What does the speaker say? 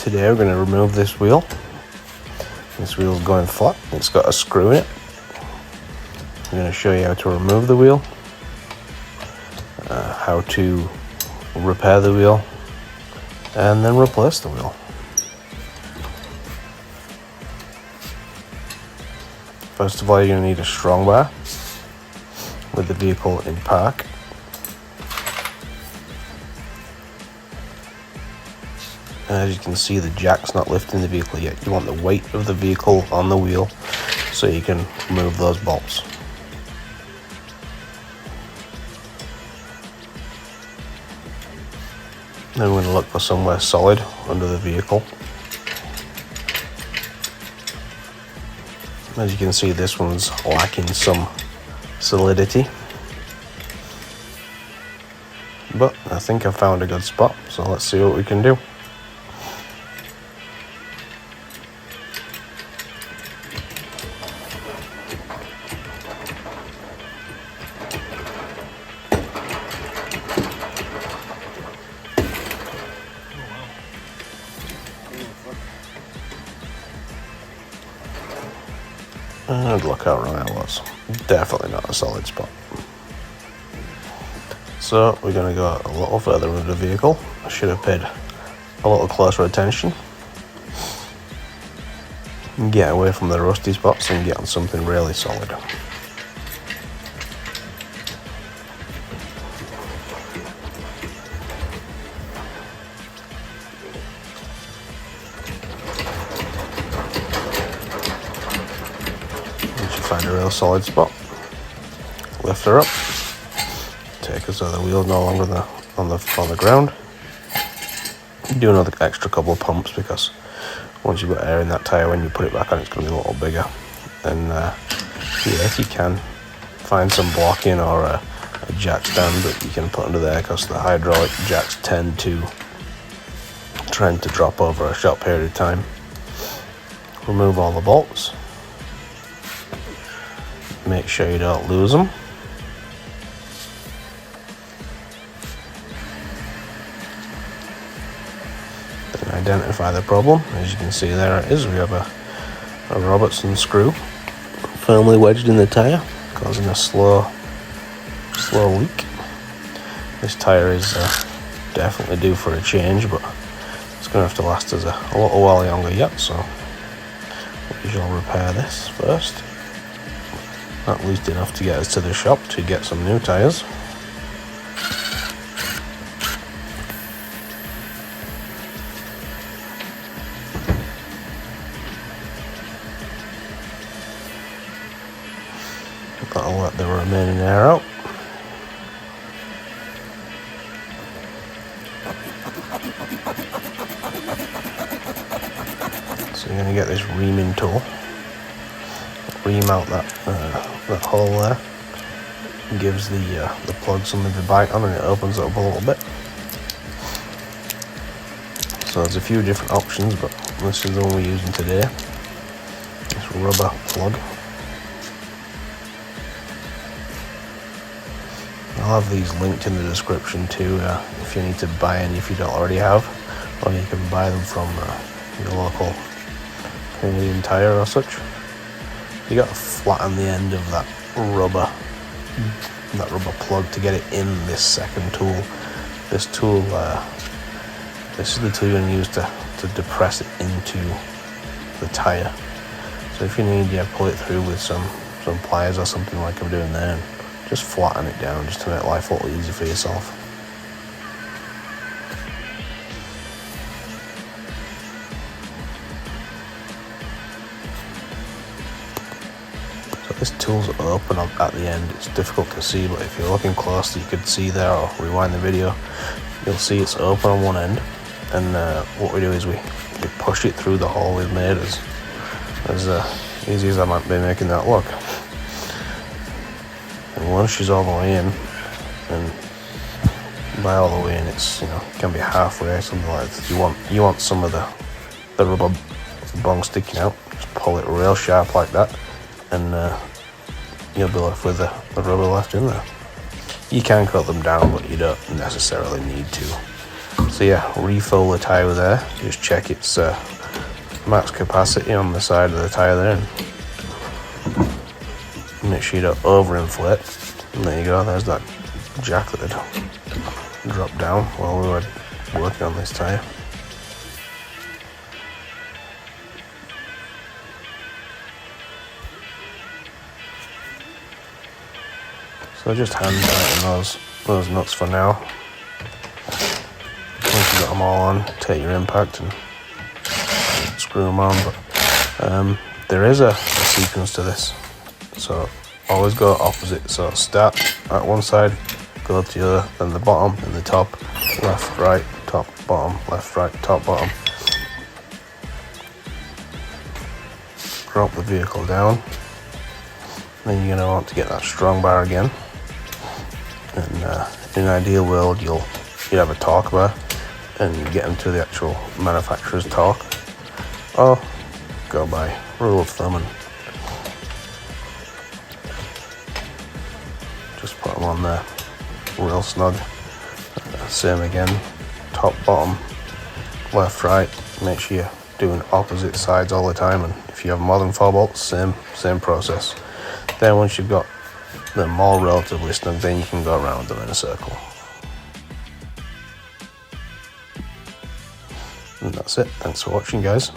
Today we're going to remove this wheel. This wheel is going flat. It's got a screw in it. I'm going to show you how to remove the wheel, how to repair the wheel, and then replace the wheel. First of all, you're going to need a strong bar with the vehicle in park. And as you can see, the jack's not lifting the vehicle yet. You want the weight of the vehicle on the wheel so you can remove those bolts. Then we're going to look for somewhere solid under the vehicle. As you can see, this one's lacking some solidity. But I think I found a good spot, so let's see what we can do. And look how wrong I was. Definitely not a solid spot. So we're going to go a little further into the vehicle. I should have paid a little closer attention. Get away from the rusty spots and get on something really solid. Find a real solid spot, lift her up, take us so the wheel's no longer on the ground. Do another extra couple of pumps because once you've got air in that tyre, when you put it back on, it's going to be a little bigger. And if you can find some blocking or a jack stand that you can put under there, because the hydraulic jacks tend to drop over a short period of time. Remove all the bolts. Make sure you don't lose them. Then identify the problem. As you can see, there it is. We have a Robertson screw firmly wedged in the tyre, causing a slow leak. This tyre is definitely due for a change, but it's going to have to last us a little while longer yet, so we shall repair this first. At least enough to get us to the shop to get some new tyres. That'll let the remaining air out. So you're going to get this reaming tool. Ream out that hole there. It gives the plug something to bite on, and it opens it up a little bit. So there's a few different options, but this is the one we're using today. This rubber plug. I'll have these linked in the description too, if you need to buy any if you don't already have, or you can buy them from your local Canadian Tire or such. You got to flatten the end of that rubber plug to get it in this second tool. This tool, this is the tool you're going to use to depress it into the tyre. So if you need, pull it through with some pliers or something like I'm doing there, and just flatten it down just to make life a little easier for yourself. This tool's open at the end. It's difficult to see, but if you're looking closely, you could see there, or rewind the video, you'll see it's open on one end. And what we do is we push it through the hole we've made, as easy as I might be making that look. And once she's all the way in, and by all the way in, it's can be halfway, something like that. You want some of the rubber bung sticking out. Just pull it real sharp like that, and you'll be left with the rubber left in there. You can cut them down, but you don't necessarily need to. So yeah, refill the tyre there, just check its max capacity on the side of the tyre there, and make sure you don't overinflate. And there you go, there's that jack that had dropped down while we were working on this tyre. So just hand tighten those nuts for now. Once you've got them all on, take your impact and screw them on. But there is a sequence to this, so always go opposite. So start at one side, go to the other, then the bottom, then the top, left, right, top, bottom, left, right, top, bottom. Drop the vehicle down. Then you're going to want to get that strong bar again. And in an ideal world, you'd have a torque bar and get into the actual manufacturer's torque, or go by rule of thumb and just put them on there real snug. Same again, top, bottom, left, right. Make sure you're doing opposite sides all the time, and if you have more than 4 bolts, same process. Then once you've got them all relatively snug, then you can go around them in a circle. And that's it. Thanks for watching, guys.